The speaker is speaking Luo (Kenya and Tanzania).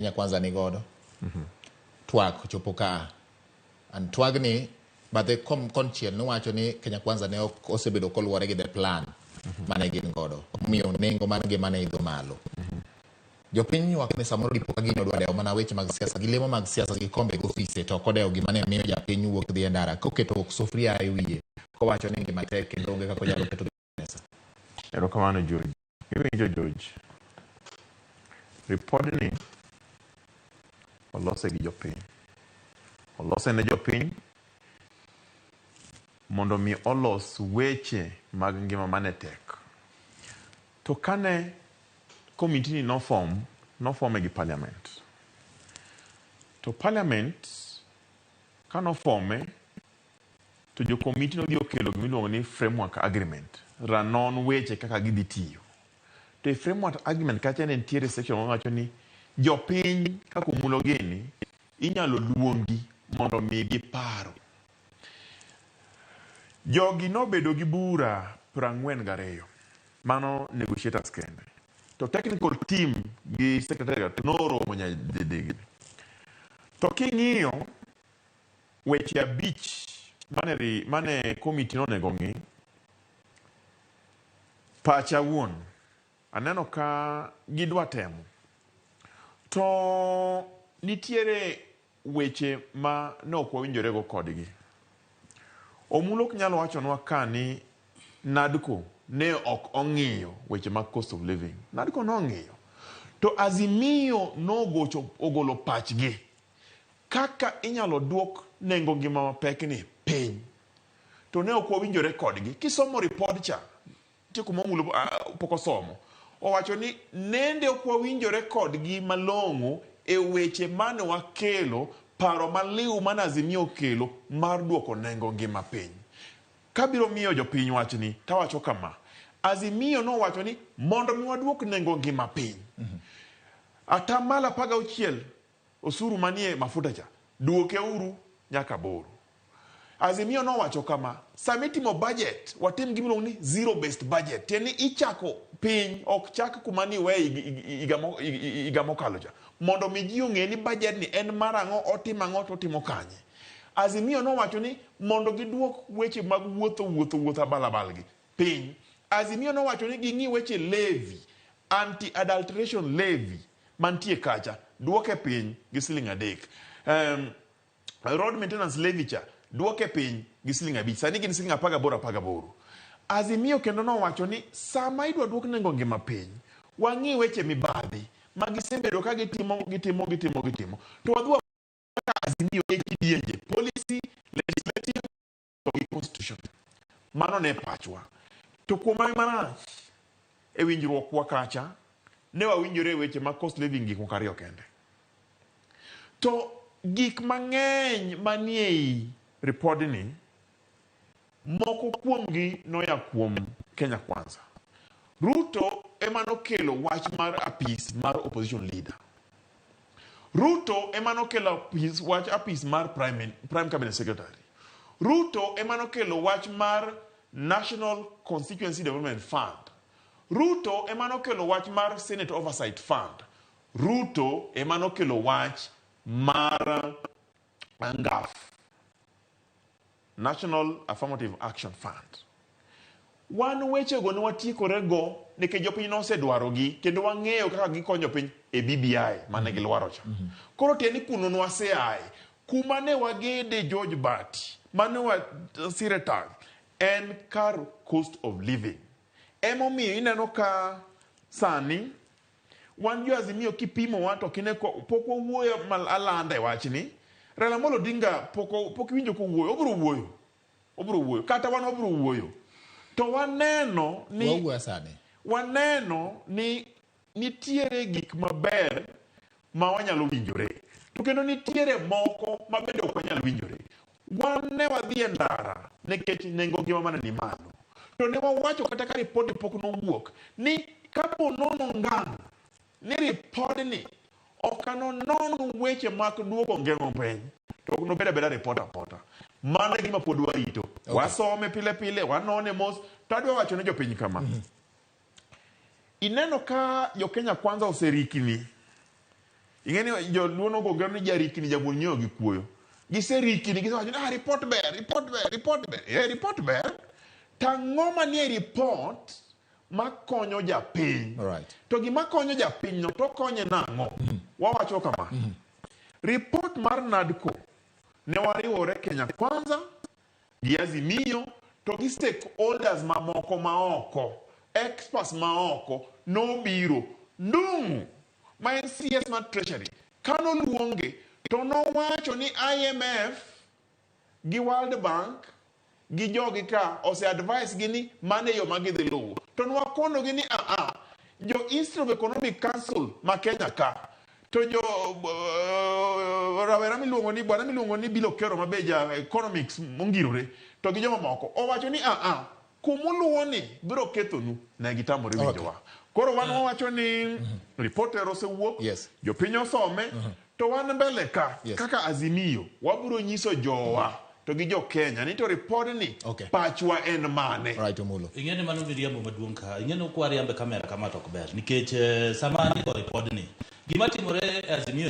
Kenya Kwanza ni godo. Twak chopo ka. And twak ni but the conchiel no wacho ni Kenya Kwanza ne osebedo koluwore gi the plan mane gin godo. Miyo nengo mane mane idho malo. Jopiny ywak ni samoro dipo ka gino dwaro mana weche mag siasa gi lemo mag siasa gi kombe gi ofise to kodeo gima ne miyo japiny wuok dhi ndara koketo sufria e wiye kowacho ni ngima tek kendo onge kaka nyalo keto pesa. Erokamano George. Iwinjo George. Ripod ni olose gi jopiny. Olose ne jopiny mondo mi olos weche mag ngima mane tek. To kane committee ni no form gi parliament. To parliament kano forme to jo committee no dio kelo gimiluongo ni framework agreement. Ranon weche kaka gidhi tiyo. To framework agreement kacha ne ntiere section wacho ni jopiny kaka mulo gini inyalo luongi mondo mi gi paro. Jogi no bedo gi bura 42. Mano negotiators kende. To technical team gi secretariat noromo nyadidigi. To king'iyo weche abich mane committee no nego ng'i pacha wuon aneno ka gidwa temo. To nitiere weche ma ne ok wawinjore go kodgi. Omulo ok nyalo wachonwa ka ni NADCO ne ok ong'iyo weche mag cost of living. NADCO no ong'iyo. To Azimio no ogolo pachgi kaka inyalo duok nengo ngima mapek ni piny. To ne ok wawinjore kodgi. Kisomo report cha tieko momulo poko somo. Owacho ni nende ok wawinjore kodgi malong'o e weche mane wakelo paro maliw mana Azimio kelo mar duoko nengo ngima piny. Kabiro miyo jopiny wach ni tawacho kama. Azimio no wacho ni mondo mi waduok nengo ngima piny. Atamala 16 osuru manie mafuta cha duoke uru nyaka 8. Azimio no wacho kama samitimo budget watim gimiluongo ni zero based budget. Tieni ichako piny ok chak kuma ni we iga mokalo cha. Mondo mi ji ong'e ni budget ni en marang'o otimo ang'o to timo kanye. Azimio no wacho ni mondo giduok weche mag wuotho balabalgi piny. Azimio no wacho ni ging'i weche levy, anti-adulteration levy mantie kacha duoke piny gi Sh3. Road maintenance levy cha duoke piny gi Sh5. Sani gin Sh18. Azimio kendo no wacho ni sama idwa duok nengo ngima piny wang'i weche mibadhi magisebedo ka gitimo to wadwa Azimio e kidienje policy, legislative to constitution. Mano ne pachwa. To kuoma marach e winjruok kwa kacha ne wawinjore weche ma cost living gik moko ariyo kende. To gik mang'eny manie report ni moko kuomgi noya kuom Kenya Kwanza. Ruto emano kelo wach mar apis mar opposition leader. Ruto emano kelo wach apis mar prime cabinet secretary. Ruto emano kelo wach mar National Constituency Development Fund. Ruto emano kelo wach mar Senate Oversight Fund. Ruto emano kelo wach mar ANGAF, National Affirmative Action Fund. Wan weche go ne watikore go nikech jopiny no osedwaro gi kendo wang'eyo kaka gikonyo piny e BBI mane gilwaro cha. Koro tieni kuno nwaseai kuma ne wagede George Bati mane wasire tag en kar cost of living. Emomiyo ineno ka sani wan jo Azimio kipimo wato kine pok owuoyo alanda e wachni. Raila Amolo Odinga pok winjo ko wuoyo, obro wuoyo kata wan obro wuoyo. To waneno ni nitiere gik maber ma wanyalo winjore. To kendo nitiere moko ma bende ok wanyalo winjore. Wan ne wadhi e ndara nikech nengo ngima mane ni malo. To ne wawacho kata ka ripod pok nowuok ni kapo nono ngang ni ripod ni okano nono weche mak duoko ngima piny to ok nobeda beda report apota. Mano e gima pod warito. Okay. Wasome pile wanone mos to adwa wacho ne jopiny kama. Ineno ka jo Kenya Kwanza oserikni ingeni jo luono go gero ni jarikni jabul nyiewo gi kuoyo giserikni gisewacho ni report ber report ber tang'o manie report makonyo japiny to gima konyo japiny no to konye nang'o wawacho kama report mar NADCO ne wariwore Kenya Kwanza gi Azimio to gi stakeholders mamoko maoko experts maoko nobiro ndung'u ma en CS mar Treasury kano luonge to nowacho ni IMF gi World Bank gi jogi ka ose advice gi ni mane yo magidhi luwo to nwakono gi ni jo Institute of Economic Council ma Kenya ka to jo rawera miluongo ni bwana miluongo ni Bilo Kero mabeja economics mongirore to gi joma moko owacho ni kumuluwo ni biro kethonu ne gitamore winjowa koro wan wawacho ni reporter osewuok jopiny osome to wan mbele ka kaka Azimio wabiro nyiso jowa to gi jo Kenya ni to report ni pachwa en mane ingene mano miriambo maduong' ka ingene kwari ambe kamera kama to ber nikech samani ko report ni gima timore Azimio